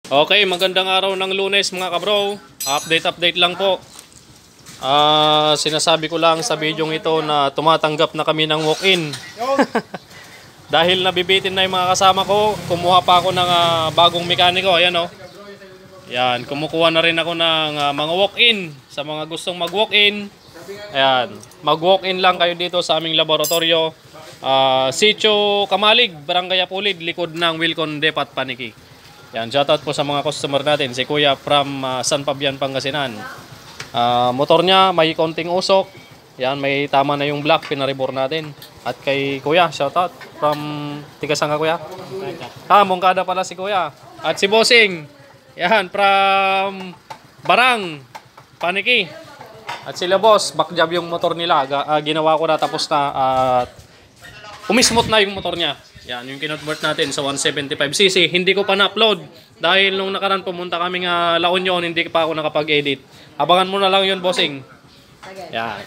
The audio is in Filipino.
Okay, magandang araw ng Lunes mga kabro. Update lang po. Sinasabi ko lang sa video ito na tumatanggap na kami ng walk-in. Dahil nabibitin na yung mga kasama ko, kumuha pa ako ng bagong mekaniko. Ayan o. Yan, kumukuha na rin ako ng mga walk-in. Sa mga gustong mag-walk-in. Ayan, mag-walk-in lang kayo dito sa aming laboratorio. Sitio Kamalig, Barangay Apulid, likod ng Wilcon Depat Paniki. Yan, shoutout po sa mga customer natin. Si Kuya from San Fabian, Pangasinan. Motor niya may konting usok. Yan, may tama na yung black, pinaribor natin. At kay Kuya, shoutout from Tigasang ka Kuya? Mongkada pala si Kuya. At si Bossing. Yan, from Barang Paniki. At sila boss, backjob yung motor nila. Ginawa ko na, tapos na. Umismot na yung motor niya. Yan, yung kinonvert natin sa 175cc. Hindi ko pa na-upload. Dahil nung nakaraan pumunta kaming La Union, hindi pa ako nakapag-edit. Abangan mo na lang yun, bossing. Yan.